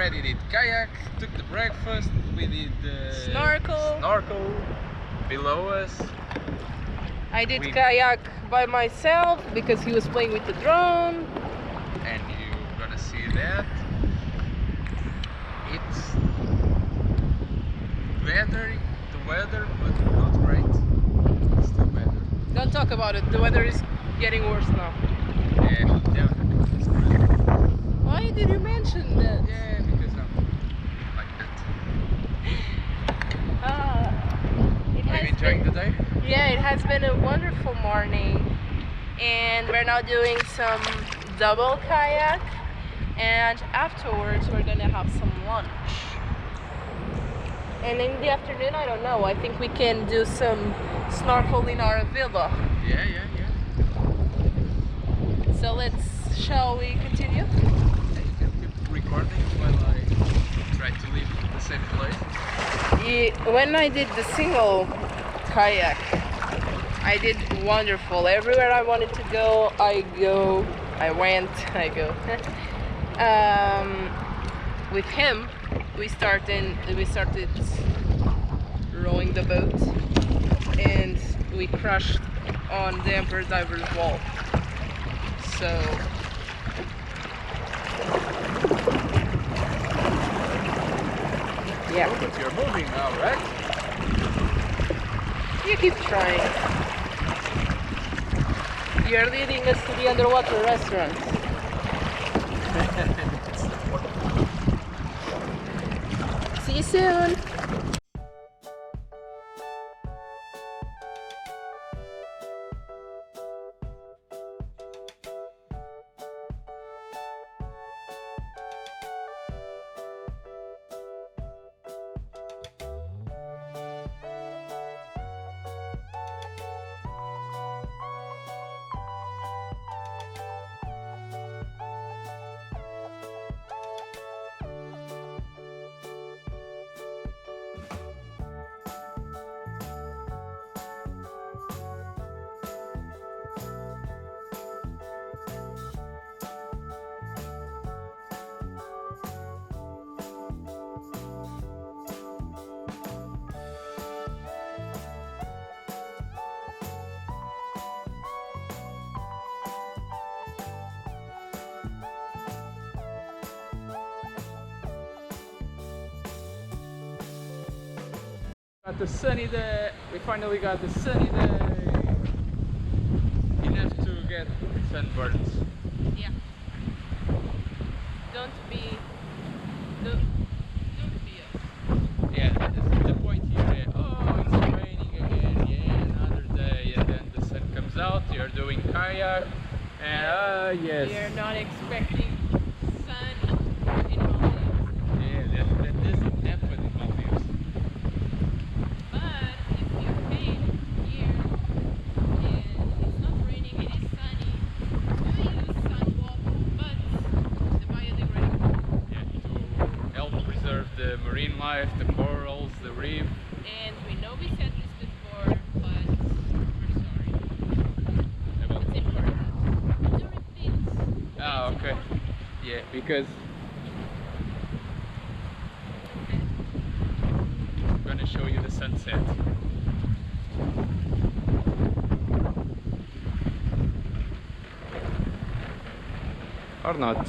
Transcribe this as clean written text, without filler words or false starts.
already did kayak, took the breakfast, we did snorkel below us. I did kayak by myself because he was playing with the drone. And you're gonna see that. It's the weather, but not great. It's still better. Don't talk about it, the weather is getting worse now. Yeah, definitely. Why did you mention that? Yeah, because I'm like that. Are you enjoying the day? Yeah, it has been a wonderful morning, and we're now doing some double kayak, and afterwards we're gonna have some lunch. And in the afternoon, I don't know, I think we can do some snorkel in our villa. Yeah. So shall we continue? Yeah, you can keep recording while I try to leave the same place. When I did the single kayak, I did wonderful. Everywhere I wanted to go, I go. With him, we started rowing the boat, and we crashed on the Emperor Diver's wall. So yeah. Oh, but you're moving now, right? You keep trying. You're leading us to the underwater restaurants. See you soon. Got the sunny day. We finally got the sunny day. Enough to get sunburns. Yeah. Don't be us. Yeah, that's the point here. Oh, it's raining again. Yeah, another day, and then the sun comes out. You're doing kayak, and yes. We are not expecting sun in Maldives. Yeah, that doesn't happen in Maldives. But if you came here and it's not raining, it is sunny, do use sunblock, but the biodegradable. Yeah, to help preserve the marine life, the corals, the reef. And we know we said this before, but we're sorry. About It's important to repeat. Ah, okay. Yeah, because I'm gonna show you the sunset. Or not.